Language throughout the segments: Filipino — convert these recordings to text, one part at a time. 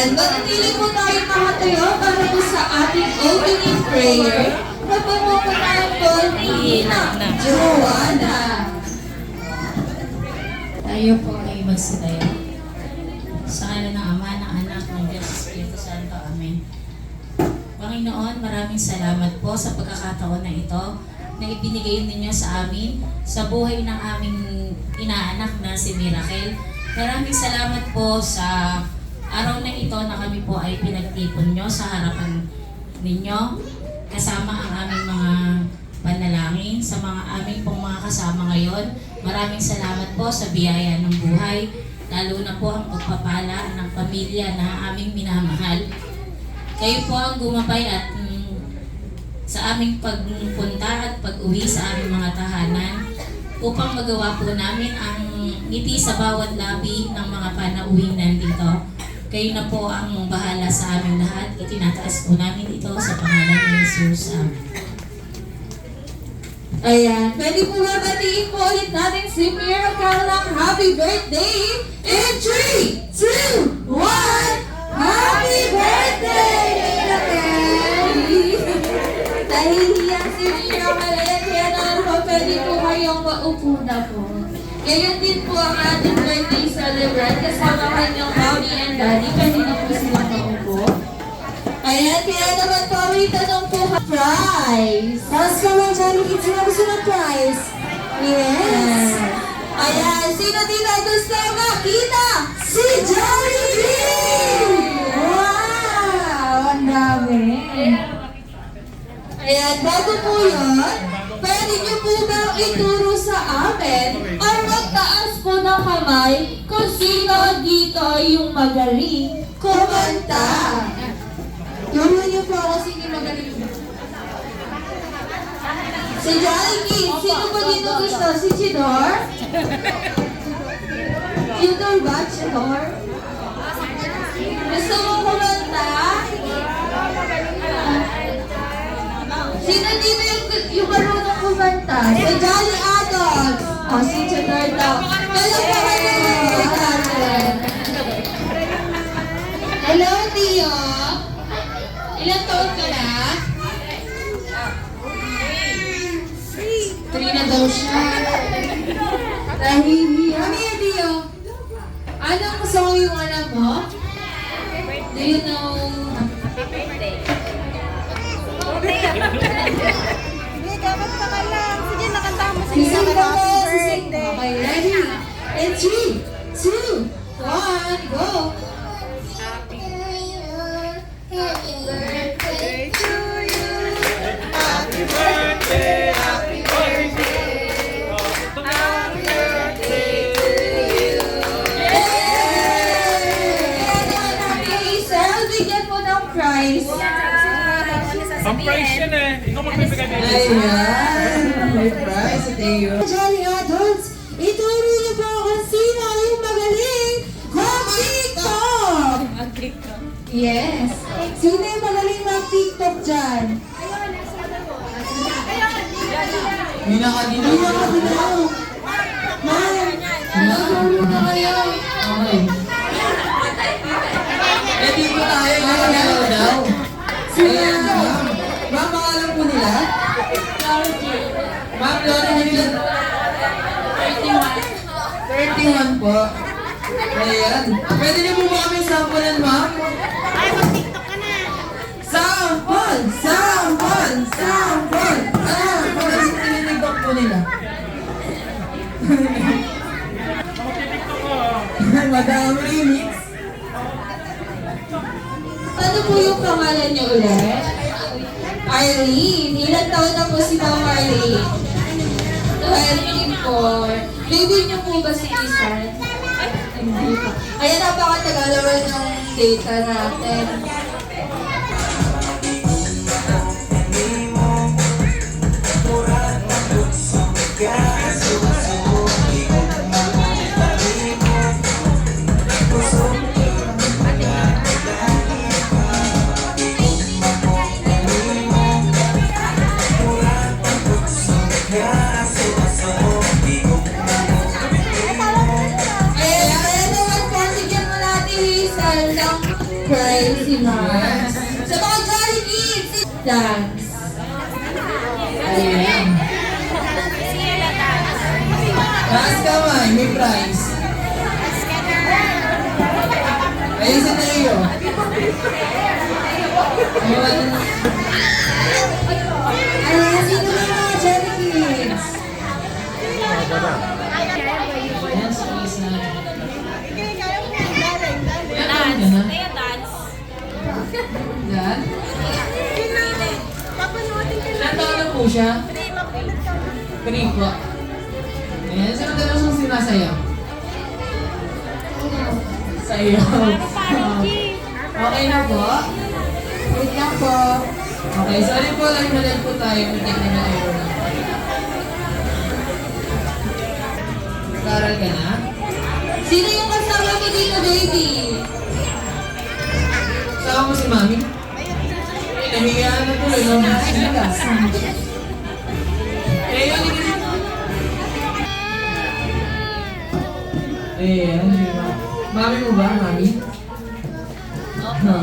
Ayan, manatili po tayo nakatayo para po sa ating opening prayer. Papamupunan po ni Joanna. Tayo po ay magsitayo. Sa ngalan ng Ama, ng Anak, ng Diyos, Espiritu Santo. Amen. Panginoon, maraming salamat po sa pagkakataon na ito na ibinigay ninyo sa amin, sa buhay ng aming inaanak na si Miracle. Maraming salamat po sa araw na ito na kami po ay pinagtipon nyo sa harapan ninyo, kasama ang aming mga panalangin, sa mga aming pong mga kasama ngayon. Maraming salamat po sa biyaya ng buhay, lalo na po ang pagpapala ng pamilya na aming minamahal. Kayo po ang gumabay at sa aming pagpunta at pag-uwi sa aming mga tahanan upang magawa po namin ang ngiti sa bawat labi ng mga panauwing nandito. Kayo na po ang bahala sa aming lahat. Itinataas po namin ito sa pangalan ni Jesus. Amen. Ayan, pwede po ba batiin po ulit natin si Miracle ng happy birthday in 3, 2, 1! Happy birthday, Miracle! Nahihiya si Miracle, kaya naman po pwede po kayong maupo na po. Ngayon din po ang ating birthday celebrant kasama kanyang mommy and daddy. Pwede na po silang maupo. Ayan, kaya naman po may tanong po prize. Tapos ka mga Johnny Kids na gusto ng prize. Yes. Ayan, sino dito gusto makita? Si Johnny Kids! Wow! Ang dami. Ayan, bago po yun, pwede niyo po bang ituro sa amin ang magtaas po ng kamay kung sino dito yung magaling kumanta? Turuan niyo po ako sino magaling. Si Johnny Kids, sino po dito gusto? Si Chidor? Chidor ba? Chidor? Gusto mo kumanta? Sino dito yung marunong kumanta? Si Johnny Adams. O, si Chidor daw. Hello po kayo natin. Hello, Tio. Ilang taon ka na? 3 na daw siya. Nahihiya. Ano yan, Dio? Anong song yung alam mo? Do you know? Hindi, dapat ka ka lang. Sige, nakanta mo. Sige, Sising nakanta ka mo. mo, Happy sising. birthday. Okay, ready? In 3, 2, 1, go! Happy birthday to you. Happy birthday, happy birthday. Happy birthday to you. Hazel, bigyan mo ng prize. Ang price yan eh. Ikaw magbibigay din. Ayan! May prize, Teo. Johnny Adults, ituro niyo po kung sino yung magaling mag-TikTok! Yes! Sino yung magaling mag-TikTok dyan? Mina ka din. Hindi ako binaw. Ma'am, naturo na kayo. Okay. Eh, dito tayo. Nakagalaw daw. Sino? Ma'am, pangalan po nila? Ma'am, laro nila. 31 po. Ayan. Pwede niyo po ba kami sampulan, ma'am? Ay, mag-tiktok ka na. Sampol! Sampol! Sampol! Sampol! Tinitigok po nila. Madam remix. Ano po yung pangalan niyo ulit? Arlene. Ilan taon na po si Ma'am Arlene? 24. Baby niyo po ba si Isan? Hindi pa. Ayan, napakatagalawan ng data natin. surprise si Ma'am. Sa mga Jolly Kids, dance. Ayan. Taas kamay, may prize. Ayan si Teo. Ayan. Ayan, sino ba yung mga Jolly Kids? Ayan, si Lisa. Dance. Yan. Ilan taon na po siya? 3 po. Ayan, sino tayo siyang sinasayaw? Sayaw. Okay na po? Wait lang po. Okay, sorry po, live po tayo. May technical error na. Nag-aaral ka na? Sino yung kasama mo dito, baby? Sama mo si Mami? Ay, nahiyaan na tuloy. Sila. Eh, yun, hindi na. Eh, ano yun? Mami mo ba, Mami? Opo.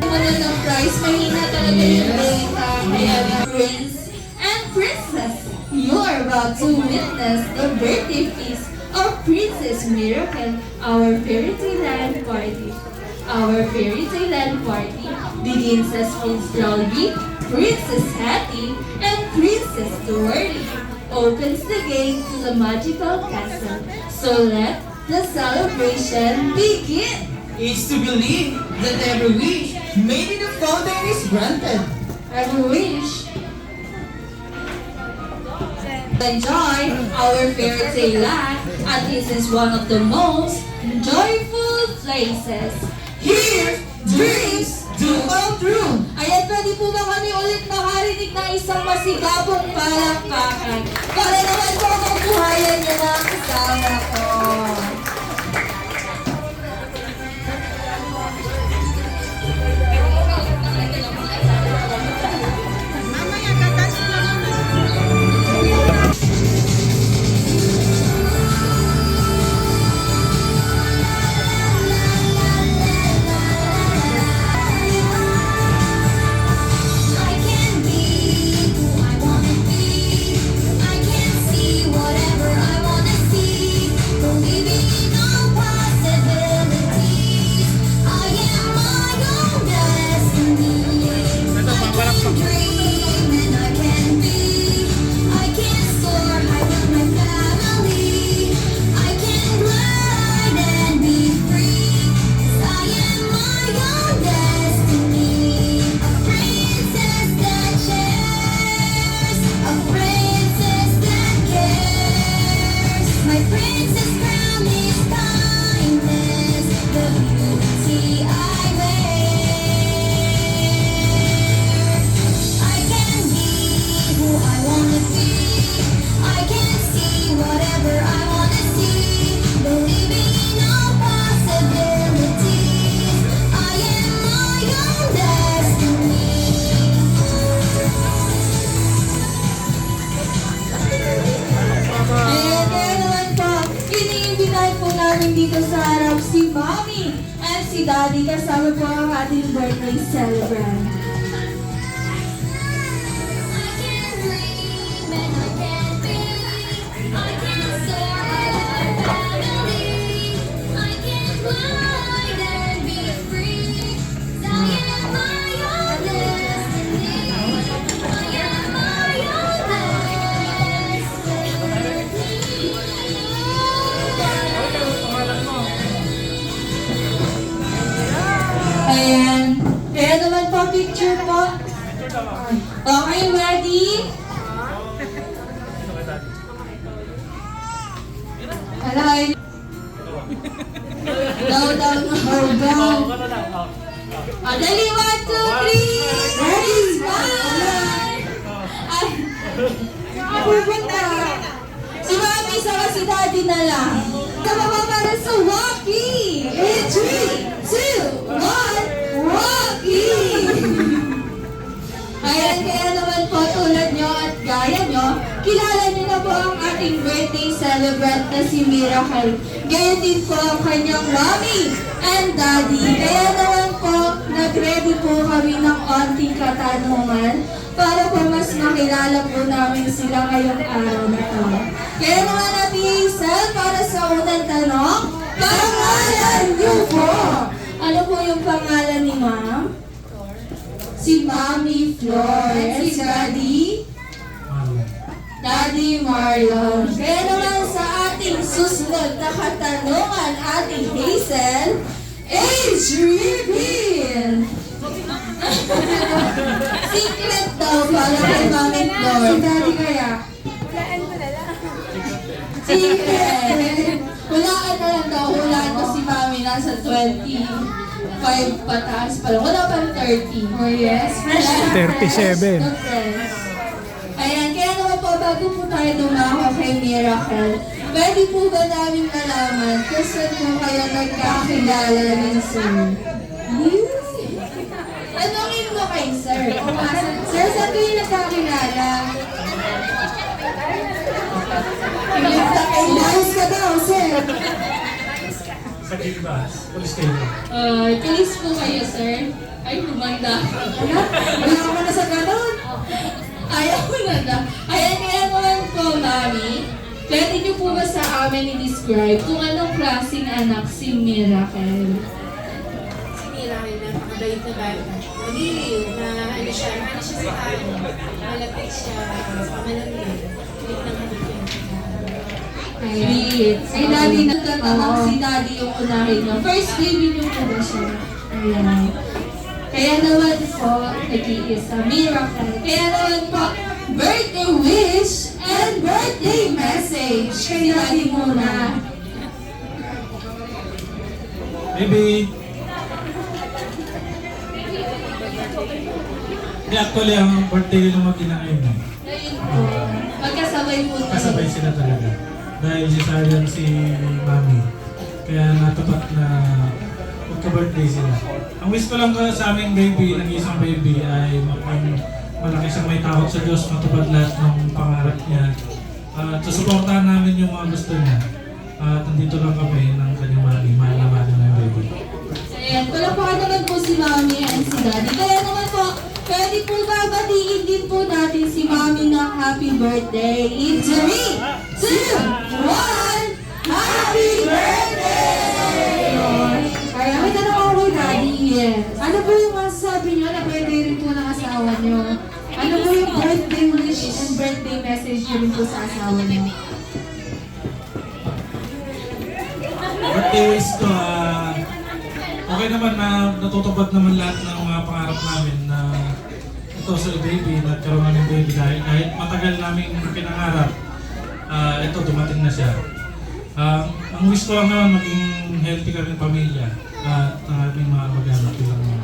Wala ng prize, mahina talaga yung data. Kaya Prince and Princess, you are about to witness the birthday feast of Princess Miracle, our fairy tale land party. Our fairy tale land party begins as Prince Jolly, Princess Hattie, and Princess Dory opens the gate to the magical castle. So let the celebration begin. It's to believe that every wish made in the fountain is granted. Every wish. Enjoy our fairy tale land, and this is one of the most joyful places. Here, dreams do come true. Ayan, pwede po ba kami ulit makarinig ng isang masigabong palakpakan para naman po mabuhayan niyo na ang kasama ko. I can be who I wanna be. I can see whatever I wanna see. Believing in all possibilities. I am my own destiny. I can dream and I can be. I can soar high with my family. I can glide and be free. 'Cause I am my own destiny. A princess that shares, a princess that cares. My princess crown is kindness, the beauty I wear. I can be who I wanna be. I can see whatever I wanna see. Believing in all possibilities. I am my own destiny. Ayan, kaya naman po, iniimbitahan po namin dito sa harap si Mommy and si Daddy kasama po ang ating birthday celebrant. I can dream and I can be. I can soar like a family. I can glide and be free. 'Cause I am my own destiny. I am my own Ayan. Kaya naman po, picture po. Okay, ready? Down, down, down. Dali, 1, 2, 3. Ready, smile. Ay, Pupunta. si Mami sa si Daddy na lang. Kababa para sa walkie. In 3, 2, 1, walkie. Ayan, kaya naman po tulad nyo at gaya nyo, kilala nyo na po ang ating birthday celebrant na si Miracle. Gaya din po ang kanyang mommy and daddy. Kaya naman po, nag-ready po kami ng onting katanungan para po mas makilala po namin sila ngayong araw na to. Kaya naman natin Hazel, para sa unang tanong, pangalan niyo po! Ano po yung pangalan ni Ma'am? Si Mami Flor. And si Daddy? Daddy Marlon. Kaya naman sa ating susunod na katanungan, ating Hazel, age reveal! Secret daw para kay Mami Flor. Si Daddy kaya? Secret! Hulaan na lang daw. Hulaan ko si Mami nasa 25 pataas pa lang. Wala pang 30. Oh yes. 37. Ayan, kaya naman po, bago po tayo dumako kay Miracle, pwede po ba namin malaman kung saan po kayo nagkakilala ni Sir? Tanungin mo kay Sir. Sir, saan kayo nagkakilala? Ilayos ka daw, Sir. Sa Gilbas, police station. Kilis po kayo, Sir. Ay, lumanda. Wala ka na sa ganon. Ayaw ko na na. Ayan, kaya naman po, Mami. Pwede niyo po ba sa amin i-describe kung anong klaseng anak si Miracle? Si Miracle, napakabait na bata. Magiliw na ano siya sa akin. Malapit siya, malamig. Kulit ng halipin. Sweet. Ay, Daddy, nagtatamang si Daddy yung unahin niyo. First baby niyo po ba siya? Ayan. Kaya naman po, nag-iisa Miracle. Kaya naman po, birthday wish and birthday message. Kay Daddy muna. Baby! Hindi, actually, ang birthday nila mag-ina ngayon. Ayun po. Magkasabay po tayo. Kasabay sila talaga. Dahil si Sayan si Mami. Kaya natapat na magka-birthday sila. Ang wish ko lang sa aming baby, ng isang baby, ay malaki siyang may takot sa Diyos, matupad lahat ng pangarap niya. At susuportahan namin yung mga gusto niya. At nandito lang kami ng kanyang mami, mahal na mahal na yung baby. Ayan, palapakan naman po si Mami and si Daddy. Kaya naman po, pwede po babatiin din po natin si Mami ng happy birthday. In 3, 2, 1, happy birthday! Kaya may tanong ako kay Daddy. Yes. Ano po yung masasabi niyo na birthday rin po ng asawa niyo? Ano po yung birthday wish and birthday message niyo rin po sa asawa niyo? Birthday wish ko, okay naman na natutupad naman lahat ng mga pangarap namin na ito sa baby, nagkaroon ng baby dahil kahit matagal namin pinangarap, ito dumating na siya. Ang wish ko lang naman maging healthy kaming pamilya at ang aming mga mag-anak lang naman.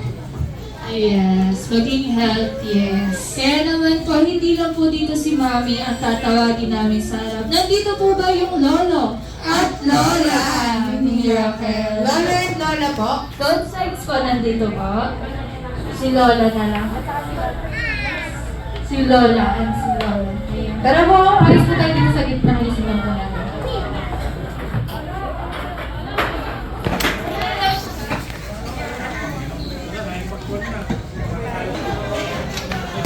Yes, maging healthy, yes. Kaya naman po, hindi lang po dito si Mami ang tatawagin namin sa harap. Nandito po ba yung lolo at lola ni Miracle? Lolo and Lola po? Both sides po nandito po. Si Lola na lang. Si Lola and si Lola. Ayan. Pero po, alis po tayo dito sa gitna ng isipan po natin.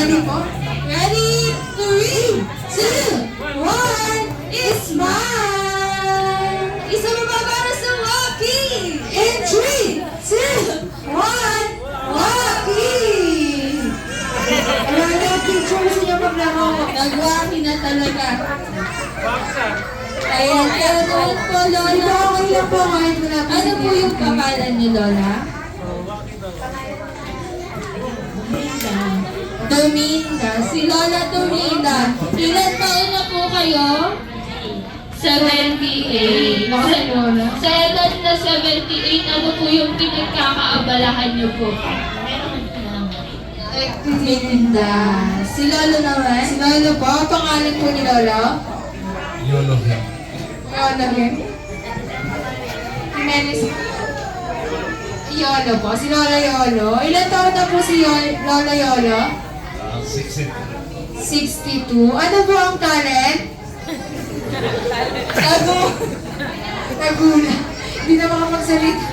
Ready po? Ready? 3, 2, 1, smile! Isa mo ba para sa walkie? In 3, 2, 1, walkie! Wala na yung picture sa inyo paglaro. Nag-walkie na talaga. Ayan, kaya naman po, Lola. Okay lang po kahit wala po. Ano po yung pangalan niyo, Lola? Dominda. Si Lola Dominda. Ilan taon na po kayo? 78. Bakit wala? Sa edad na 78, ano po yung pinagkakaabalahan niyo po? Nagtitinda. Si Lolo naman? Si Lolo po? Pangalan po ni Lolo? Yolo yan. Lolo him? Jimenez. Yolo po? Si Lolo Yolo? Ilan taon na po si Lolo Yolo? 62. Ano po ang talent? Nagula. Hindi na makapagsalita.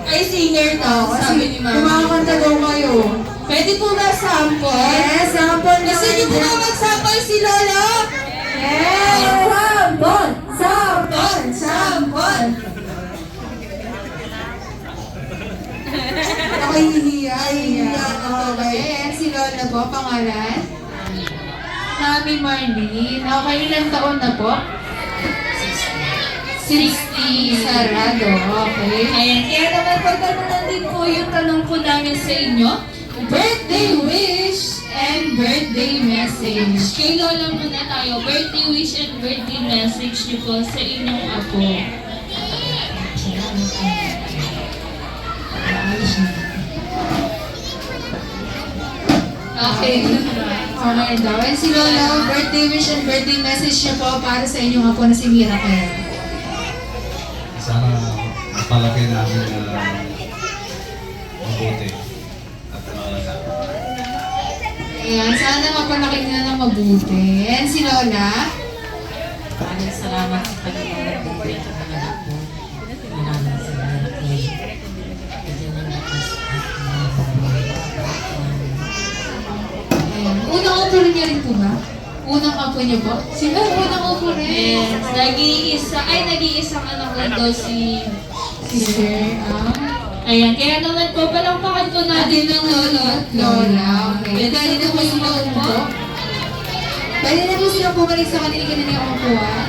Ay, singer to, sabi ni Mami. Kumakanta daw kayo. Pwede po ba sample? Yes, sample na. Gusto niyo po ba mag-sample si Lolo? Yes! Sample! Sample! Sample! Ako hihiya. Okay. Ayan si Lola po, pangalan? Mami Marlene. Okay, ilang taon na po? 60. Sarado. Okay. Ayan, kaya naman pagtanunan din po yung tanong po namin sa inyo. Birthday wish and birthday message. Kay Lola muna tayo. Birthday wish and birthday message niyo po sa inyong apo. Okay. Okay daw. And si Lola, birthday wish and birthday message niya po para sa inyong apo na si Miracle. Sana mapalaki namin na mabuti at Ayan, sana mapalaki na ng mabuti. And si Lola, Maraming salamat sa Panginoon po at sa mga anak po. Maraming salamat po. Bigyan ng lakas at ayan, unang apo rin niya rin po ba? Unang apo niyo po? Sino? Unang apo rin. Yes, nag-iisang anak lang daw si Sister, Ayan, kaya naman po, palangpakan po natin ng lolo at Lola. Okay. Pwede na po yung mga po. Pwede na po silang bumalik sa kanila upo, ah.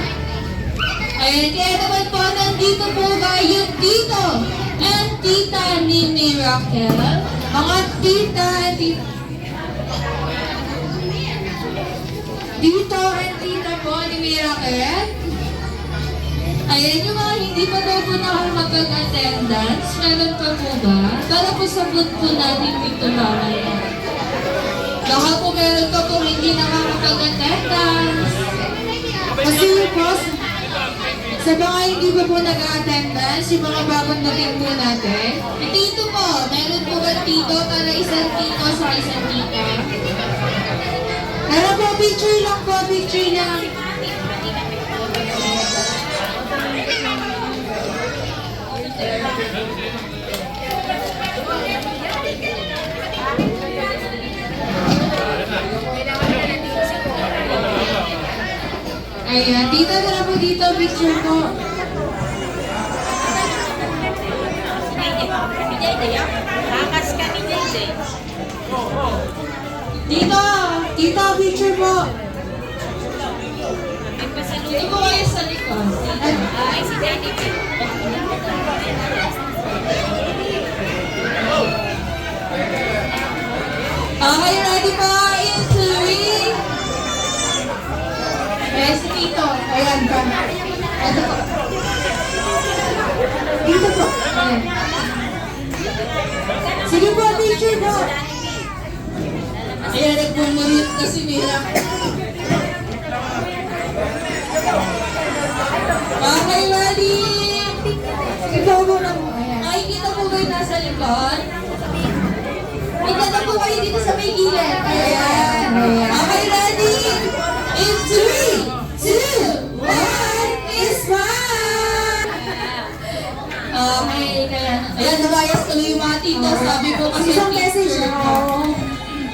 Ayan, kaya naman po, nandito po ba yung tito and tita ni Miracle? Mga tita and tita. Tito and tita po ni Miracle. Ayan, yung mga hindi pa daw po nakakapag-attendance, meron pa po ba? Para po sabot po natin dito mamaya. Baka po meron pa po hindi nakakapag-attendance. Kasi po, sa mga hindi pa po nag-attendance, yung mga bagong dating po natin, Tito po, meron po ba tito para isang tito sa isang tita? pero po, picture lang po, picture lang. Ayan, tita na lang po dito, picture po. Dito, tita, picture po. Dito po kayo sa likod. Okay, ready po? In 3. Yes, dito. Ayan pa. Ito po. Dito po. Ayan. Sige po, picture po. Ayan, nagmumulit na si Mira. Okay, ready? Ikaw mo na po. Ayan. Ay, kita po ba yung nasa likod? Kita na po kayo dito sa may gilid. Ayan. Ayan. Okay, ready? In 3, 2, 1, smile! Okay, kaya, ayan, nabayas tuloy yung mga tito. Sabi po kasi Isang message picture. na.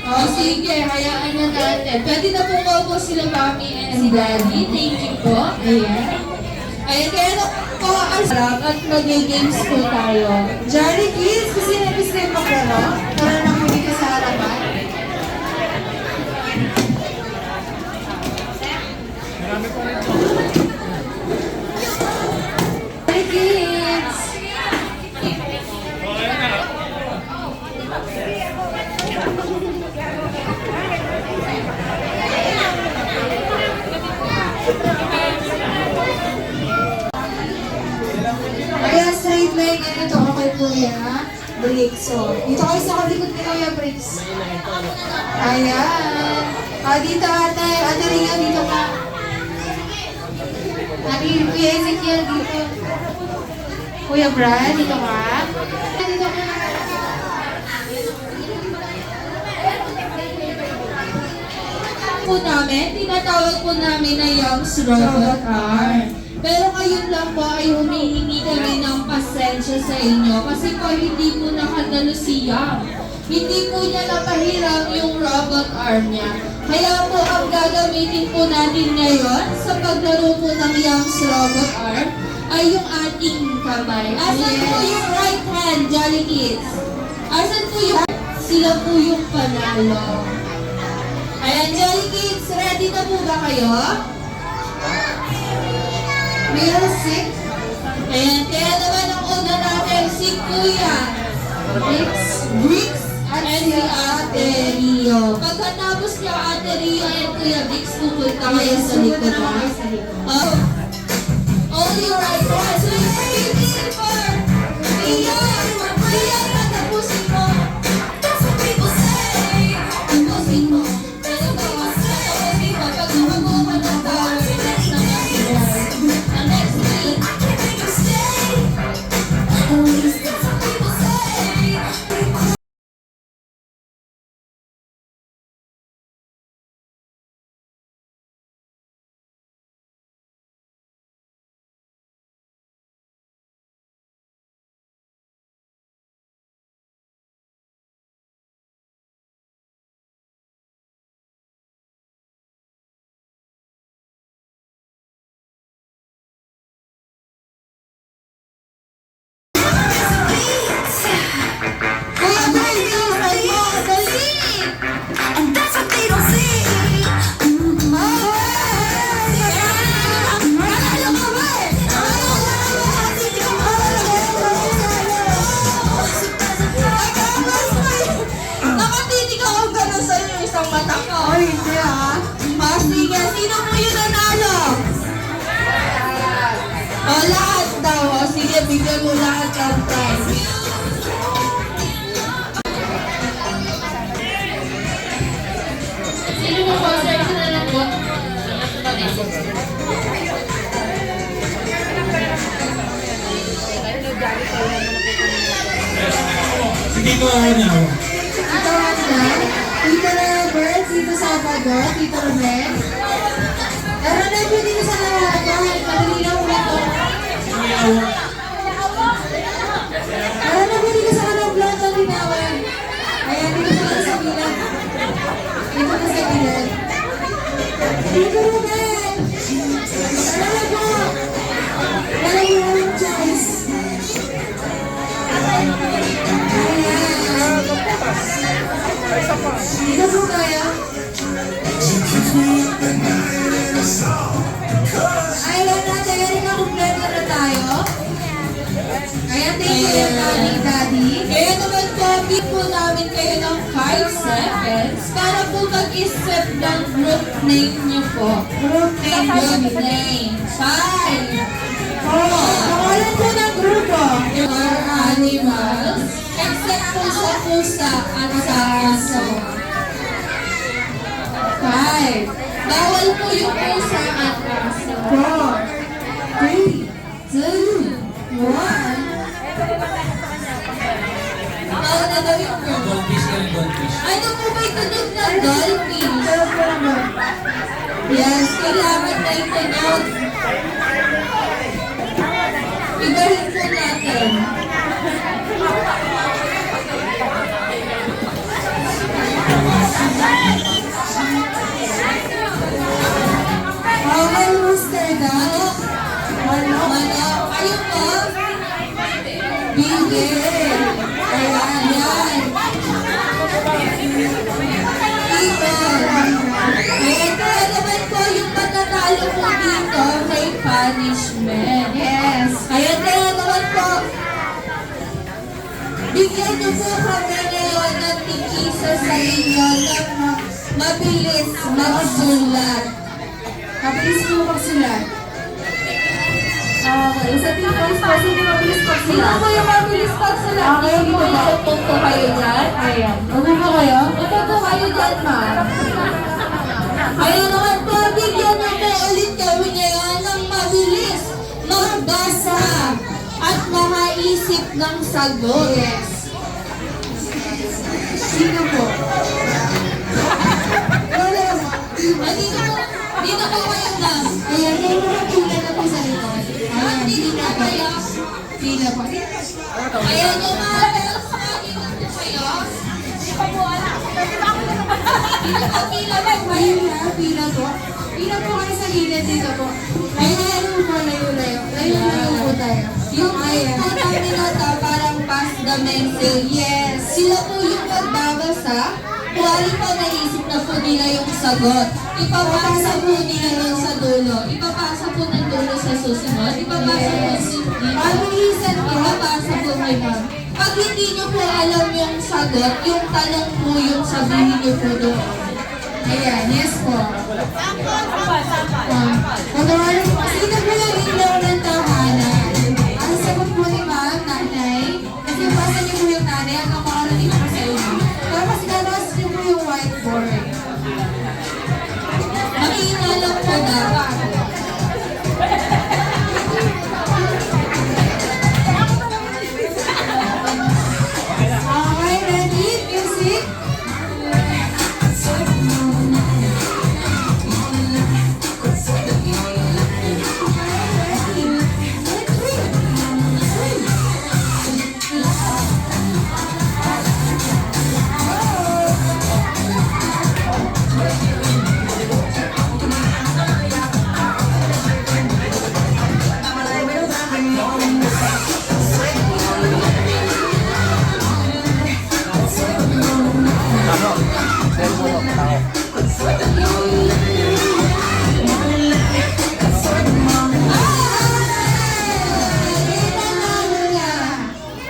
Oh, sige, hayaan na natin. Pwede na po maupo sila mami and si daddy. Thank you po. Ayan. Ayan, kaya na po ang at mag-games po tayo. Johnny Kids, kasi na-miss na yung maglaro. Para lang po dito sa harapan. Johnny Kids! Kaya straight leg, and ito ako kay Kuya Bricks. So, dito kayo sa kalikod ni Kuya Bricks. Ayan. Dito ate, ate Ria, dito ka. Ate Kuya Ezekiel, dito. Kuya Brad, dito ka. Dito ka. Po namin, tinatawag po namin na Young's Robot Arm. Pero ngayon lang po ay humihingi kami ng pasensya sa inyo kasi po hindi po nakatalo si Young. Hindi po niya napahiram yung robot arm niya. Kaya po ang gagamitin po natin ngayon sa paglaro po ng Young's Robot Arm ay yung ating kamay. Asan po yung right hand, Jolly Kids? Asan po yung... Sila po yung panalo. Ayan, Jolly Kids, ready na po ba kayo? Music. Ayan, kaya naman ang una natin si Kuya Bricks at si Ate Rio. Pagkatapos niya Ate Rio and Kuya Bricks, pupunta kayo sa likod. Oh. Only right hand. So it's waiting for Rio. Rio, tapusin mo. That's what people say. Tapusin mo. Tapusin mo. Pag gumawa ng power, next na ang next week. I can't make you stay. At least that's what people say. Kuya Bricks, ay mo, dali! And that's what they don't see. Nakatitig ako gano'n sa iyo isang mata ko. Ay, hindi ah. Sige, sino mo yung nanalo? O, lahat daw. O, sige, bigyan mo lahat ng prize. Sino mo po? Sir, sino na lang po? Si Tito niya. Tito Wanda, Tito Robert, Tito Salvador, Tito Romel. Ronel po dito sa Narata. Madali lang po ito. Ronel po dito sa kanang vlog na linawan. Ayan, dito po sa bilan. Dito po sa bilan. Tito Romel! Ronel po! Wala yung choice. Dito po kaya? Ayan natin, ready na kumpleto na tayo. Ayan, thank you yung daddy. Kaya naman po, big po namin kayo ng 5 seconds para po mag-isip ng group name niyo po. Group name. Group name. 5, 4, Pangalan po ng grupo. are animals, except po sa pusa at sa aso. 5. Bawal po yung pusa at aso. 4, 3, 2, 1. Bawal na daw yung group. Goldfish yan, goldfish. Ano po ba itunog ng dolphin? Yes, kailangan na itunog. Ibahin po natin. Bawal rooster daw. Manok. Kayo po? Bigel. Ayan, yan. Ibon. Ayan, kaya naman po yung matatalo po dito may punishment. Yes. Ayan, kaya naman po, bigyan niyo po kami ngayon ng tig-isa sa inyo na mabilis magsulat. Kapis po magsulat. Okay, sa team boys po, sino mabilis pag Sino sila? po yung mabilis pag sila? Okay, Sino po dito ba? yung upo kayo dyan? Ayan. Upo ba kayo? Upo po kayo dyan, ma'am. Ayun naman po, bigyan niyo po ulit kami ngayon ng mabilis magbasa at makaisip ng sagot. Yes. Sino po? Dito po kayo lang. Ayan, yung mga pila na po sa likod. Ayan, Dito pila po po. kayo. Pila po. Ayun yung mga bells, dito po kayo. Dito po pila po kayo. Pila po. Pila po kayo sa gilid dito po. Ayan, po, layo-layo. Layo-layo po tayo. Yung ayan po namin nota parang pass the message. Yes. Sila po yung magbabasa. Kuwari pa naisip na po nila yung sagot. Ipapasa po nila nun sa dulo. Ipapasa po ng dulo sa susunod. Ipapasa po dito. Pabilisan po. Ipapasa po kay ma'am. Pag hindi nyo po alam yung sagot, yung tanong po yung sabihin nyo po doon. Ayan, yes po. Pagkawala po, sino po yung ilaw ng tahanan? Ang sagot po ni ma'am, nanay. Kasi basa niyo po yung nanay, ang kapakalan niyo po sa inyo. Tapos gabas niyo po yung whiteboard. Makikita lang po dapat. Okay, ready? Music?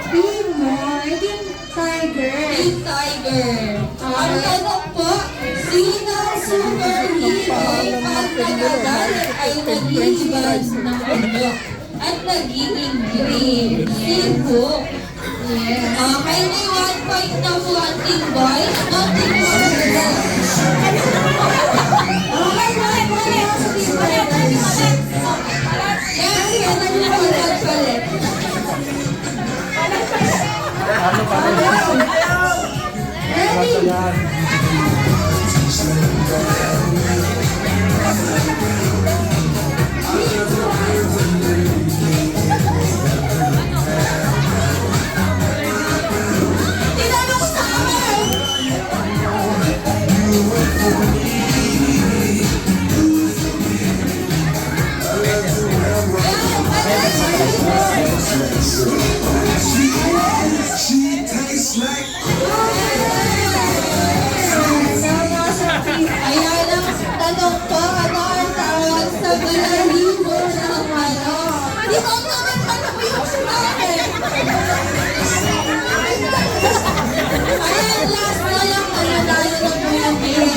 Team Boy, Team Tiger. Team Tiger. Ang tanong po, sino ang superhero pag nagagalit ay nag-iibad ng mundo at nagiging green? Sino? Yes. Okay, may 1 point na po ang Team Boy. No, Team Girl. Okay, wala ako sa Team Tiger. Yes, yan ang napagpalit. Ready? Tinanong sa amin! Ayan ang tanong po, ano ang tawag sa balahibo ng ano? Di ba naman ano yung sinabi? Ayan, last na lang, ano tayo na po yung video.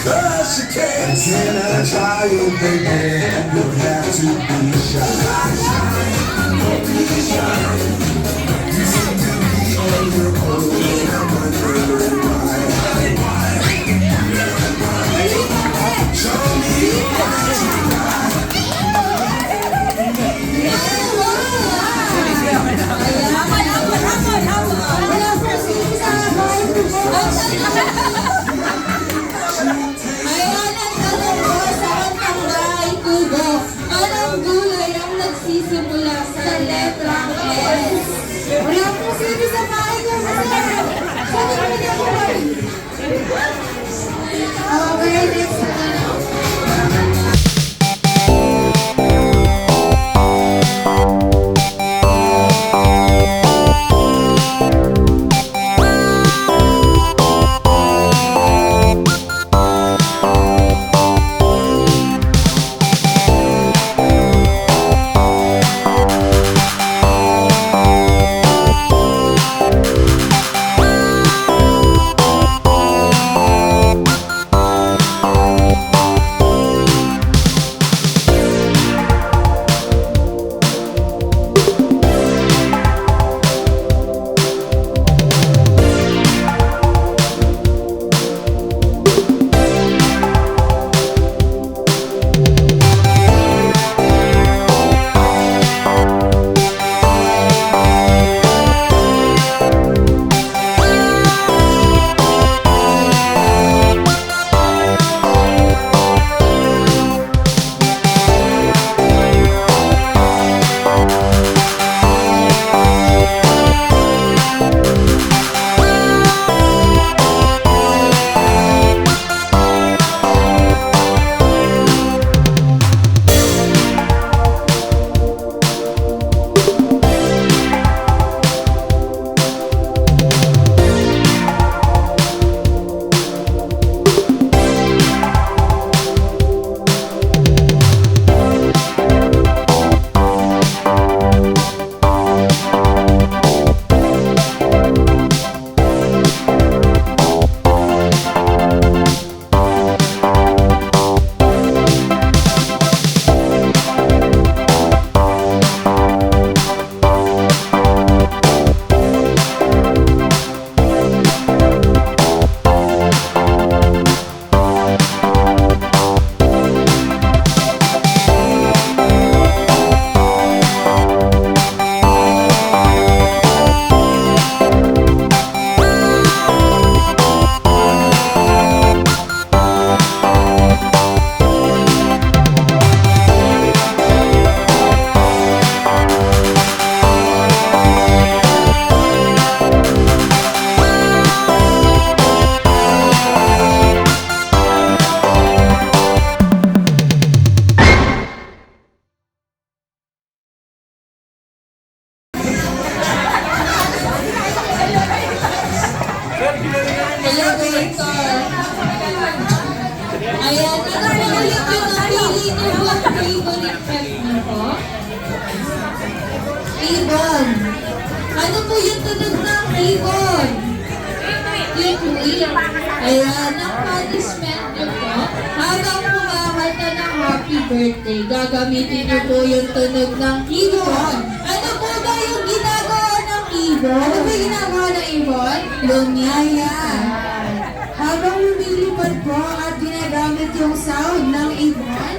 Cause you can. Can I try you, baby? You don't have to be shy. Don't be shy. You seem to be on your own. I'm wondering why. Show me Wala po sino sa bahay ko po. Ayan ang tanong ko sa kantang bahay kubo. Anong gulay ang nagsisimula sa letrang S? Wala po sino sa bahay ko. Sabi ko na po. Okay, next na tanong. Ayan, ano po ulit yung napili niyo po ang favorite pet niyo po? Ibon. Ano po yung tunog ng ibon? Yung tweet. Ayan, ang punishment niyo po, habang kumakanta ng happy birthday, gagamitin niyo po yung tunog ng ibon. Ano po ba yung ginagawa ng ibon? Ano ba yung ginagawa ng ibon? Lumilipad. Habang lumilipad po at ginagamit yung sound ng ibon,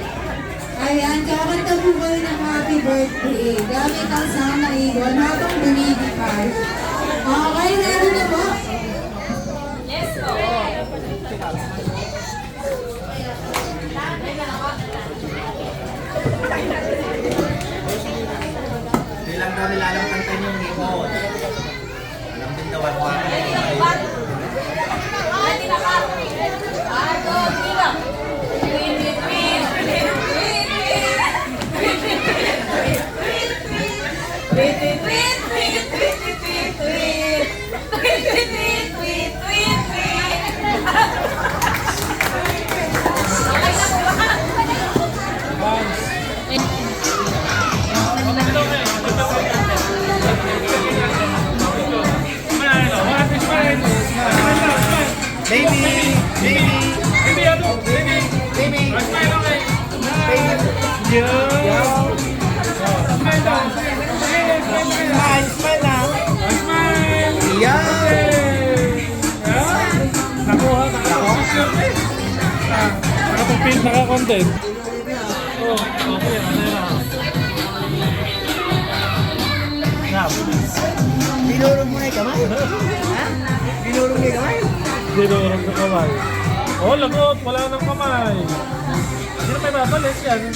ayan, kakanta po kayo ng happy birthday. Gamit ang sound ng ibon habang lumilipad. Okay, ready na po? Hindi lang daw nila alam kantan yung ibon. Alam din daw ang Baby! Baby! Baby, ano? Baby! Baby! Smile, okay? Smile daw. Smile! Smile na! Smile! Yan! Nakuha, nakapapil, naka-content. Oh, okay, ano yan? Binurong mo na yung kamay? Ha? Binurong mo yung kamay? Dinurong na kamay. Oh, lagot, wala nang kamay. Hindi na may babalik yan.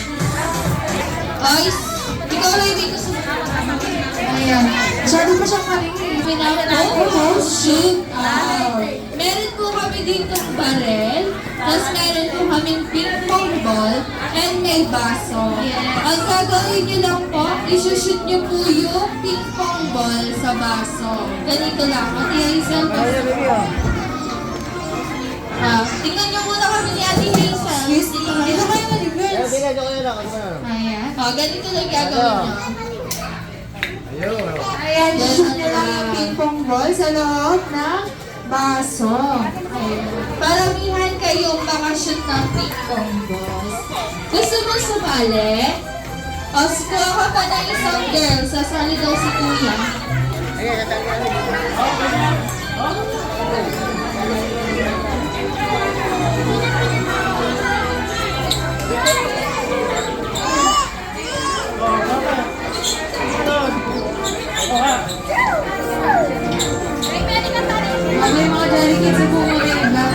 Guys, ikaw ready ko sa... Ayan. Masyado pa siyang maling eh. Oh, shoot out. Meron po kami ditong barel, tapos meron po kaming ping pong ball, and may baso. Ang gagawin niyo lang po, isushoot niyo po yung ping pong ball sa baso. Ganito lang. Ate Hazel, tingnan niyo muna kami ni Ate Hazel. Dito kayo maligwens. Ayan. Ganito lang gagawin niyo. Ayan, shoot niyo lang yung ping pong ball sa loob ng baso. Ayan. Paramihan kayong makashoot ng ping pong balls. Gusto mo sumali? O, kuha ka pa ng isang girl. Sasali daw si Kuya. May mga delicates sa buong mga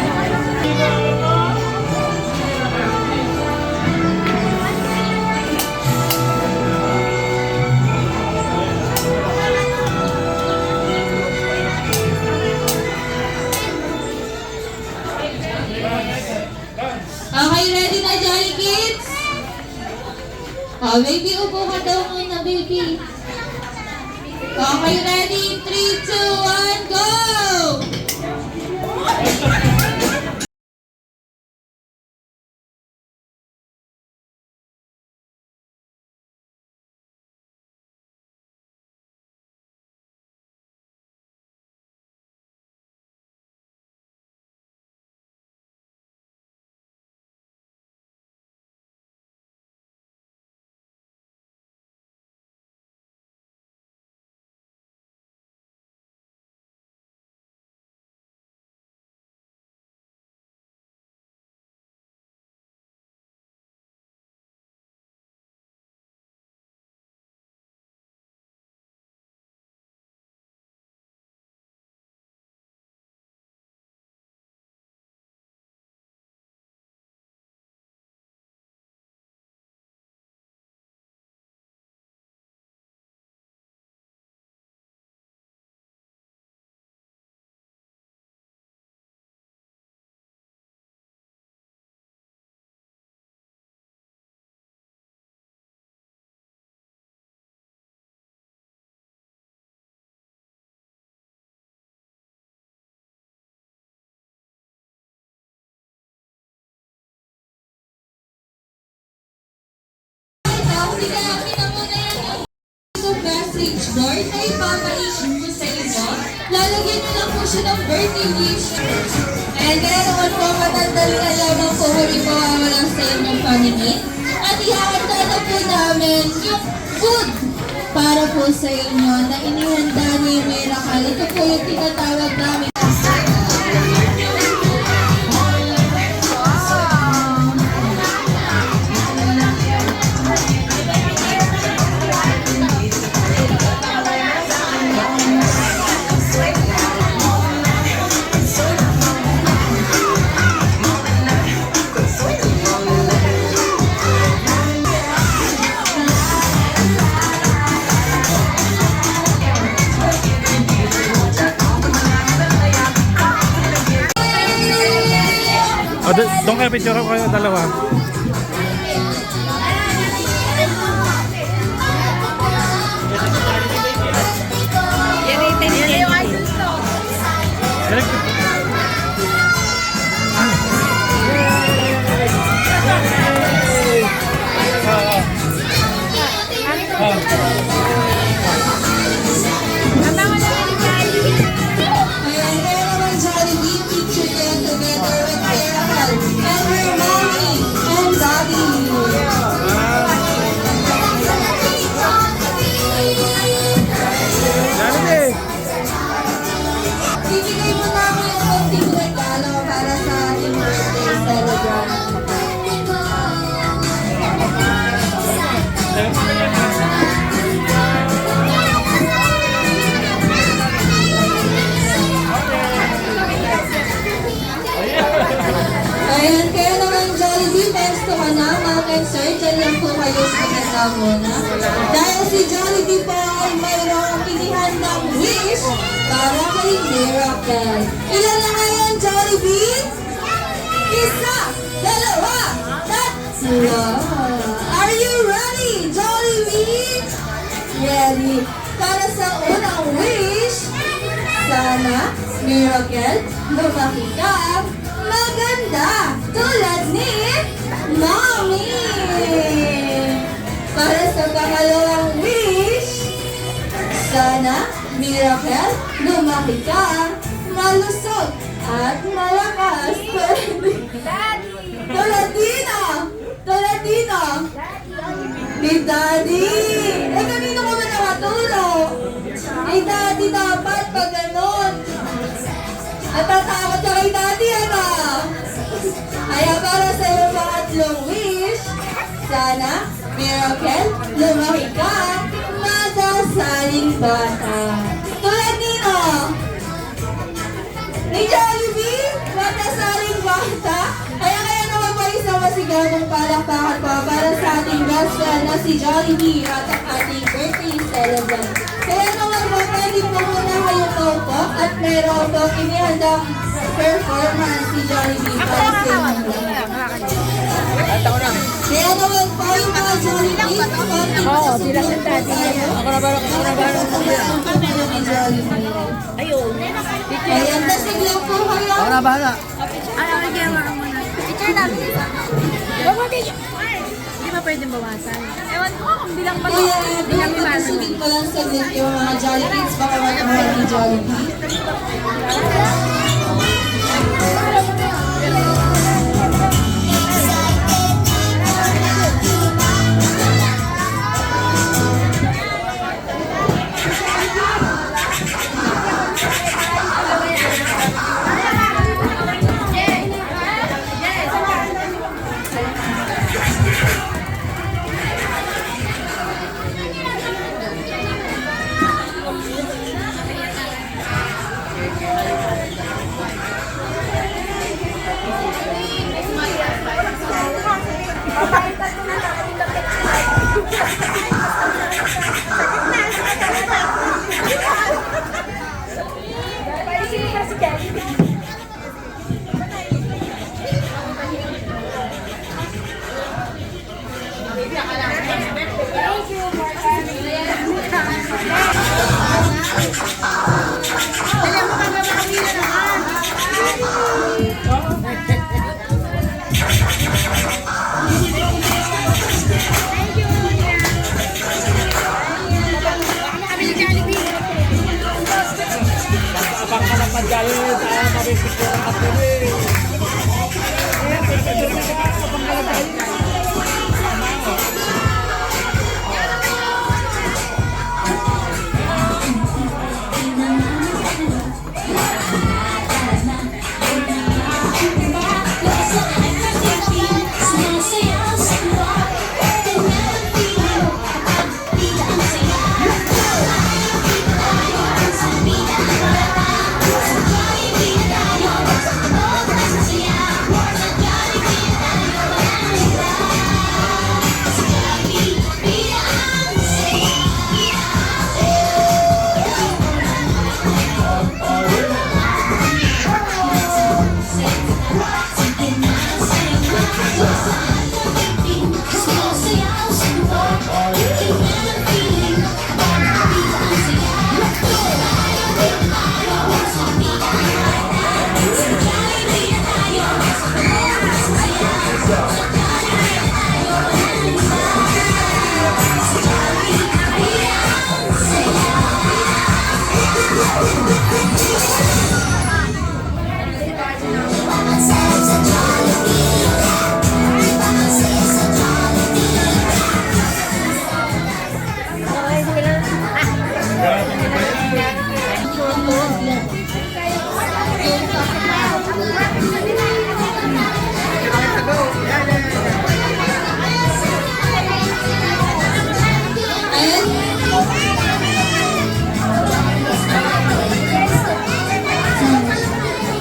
Okay, ready na, Jolly Kids? Oh, baby, upo ka daw muna, baby. Okay, ready? 3, 2, 1, go! Sige, amin na muna yan. Ito message board na ipapa-issue ko sa inyo. Lalagyan niyo lang po siya ng birthday wish. And kaya naman po, matandali na lamang po kami mawawala sa inyong paningin. At ihahanda na po namin yung food para po sa inyo na inihanda ni Miracle. Ito po yung tinatawag namin. Doon kayo picture ko kayo dalawa. Ayan, kaya naman Jollibee, picture kayo together with Miracle and her mommy and daddy. Bibigay mo namin ang konting regalo para sa ating birthday celebrant. Ayan, kaya naman Jollibee, pesto ka na, Ma'am and Sir, dyan lang po kayo sa kita muna. Dahil si Jollibee po ay mayroong inihandang wish para kay Miracle. Ilan na ngayon, Jollibee? Isa, dalawa, tatlo. Are you ready, Jollibee? Ready. Para sa unang wish, sana, Miracle, lumaki ka maganda tulad ni Mommy. Para sa pangalawang wish, sana, Miracle, lumaki ka malusog at malakas. Tulad dino. Ni Daddy. Eh, kanino ka ba nakatulog? Ni Daddy dapat pag ganon. Natatakot ka kay Daddy, ano? Kaya para sa iyong pangatlong wish, sana, Miracle, lumaki ka magasaling bata. Tulad nino. Ni Jollibee, magasaling bata. Kaya naman po isang masigabong palakpakan pa para sa ating best friend na si Jollibee at ang ating birthday celebrant. Kaya naman po, pwede po muna kayo po at meron po inihandang performance si Jollibee para sa inyo. Kaya naman po yung mga Jollibee, konting masusunod po tayo. Ayun. Ayan, tasig lang po kayo. Ako na bahala. Picture namin isa. Hindi ba pwedeng bawasan? Ewan ko kung bilang pa Kaya doon, patusugin pa lang sa yung mga Jollibees, baka magkakaroon ni Jollibee.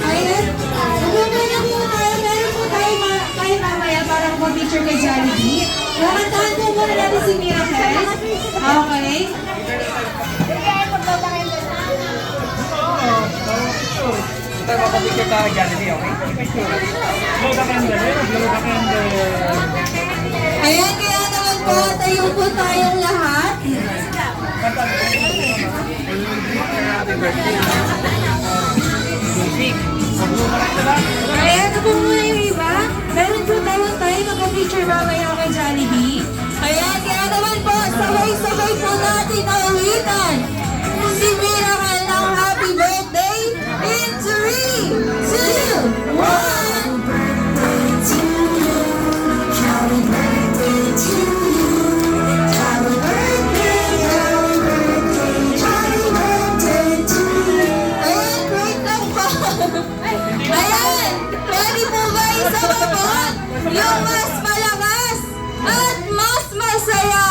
Ayan. Meron po tayo mamaya para mag-picture kay Jollibee. Kakantahan po muna natin si Miracle. Okay. Kita mapapicture tayo dyan, hindi okay? Ayan, kaya naman po, tayo po tayong lahat. Ayan na po muna yung iba. Meron po tayo mag-picture mamaya kay Jollibee. Ayan, kaya naman po, sabay-sabay po natin awitan si Miracle ng happy birthday in 3, 2, 1. Ayan, great lang po. Ayan, pwede po ba isa babot? Yung mas malakas at mas masaya.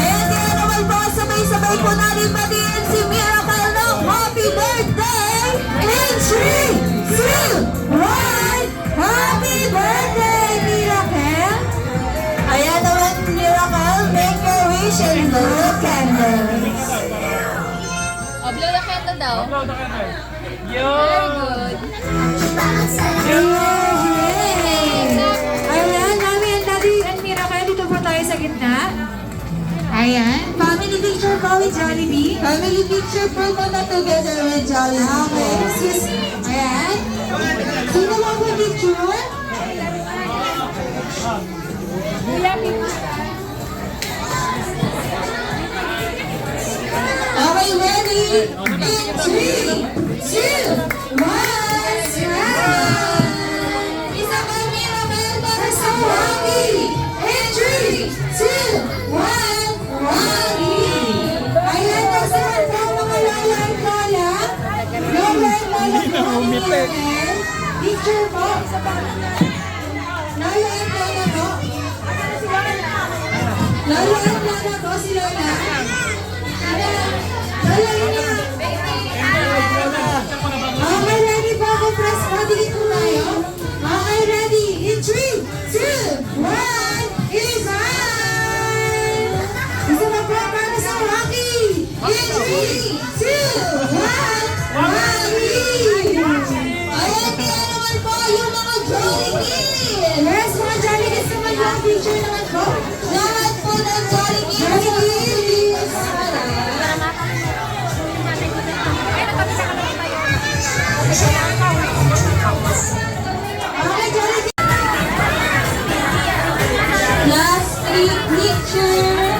Ayan, kaya naman po, sabay-sabay po natin patiin si Miracle ng happy birthday in 3, 2, 1. Happy birthday, Miracle! Ayan naman, Miracle, make a wish and blow the candles. Blow the candle daw. Yay! Ayan, Mami and Daddy and Miracle, dito po tayo sa gitna. Ayan, family picture po with Jollibee. Family picture po na together with Jollibee. Okay, excuse me. Ayan. Sino mo po picture? Okay, ready? In 3, 2, 1, smile! Isa pa Miracle para sa Rocky! In 3, 2, 1, Rocky! Ayan, nasahan po mga lola at lola. Lola at lola po ni Miracle. Picture po. Lola at lola po. Lola at lola po si Lola. Lola, yun na. Okay, ready po ako, press po. Dikit po tayo. Okay, ready. In 3, 2, 1, smile! Isa na po para sa Rocky. In 3, 2, 1, Rocky! Ayan, kaya naman po yung mga Jollibee. Yes, mga Jollibee picture naman po. Lahat po ng Jollibee. Okay, Jollibee. Last 3 pictures.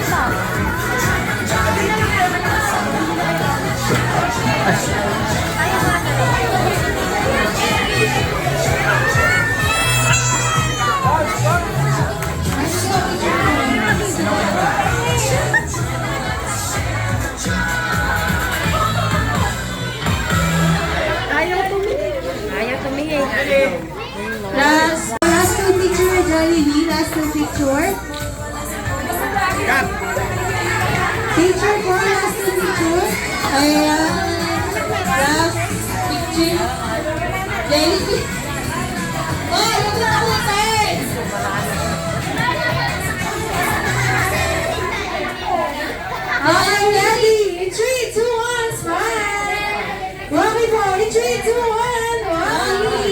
Last two picture, Jollibee. Last two picture. Picture po, last two picture. Ayan. Last picture. Jollibee. Oh, yung pinakutin! I'm ready. In 3, 2, 1, smile. Rocky Boy, in 3, 2, 1.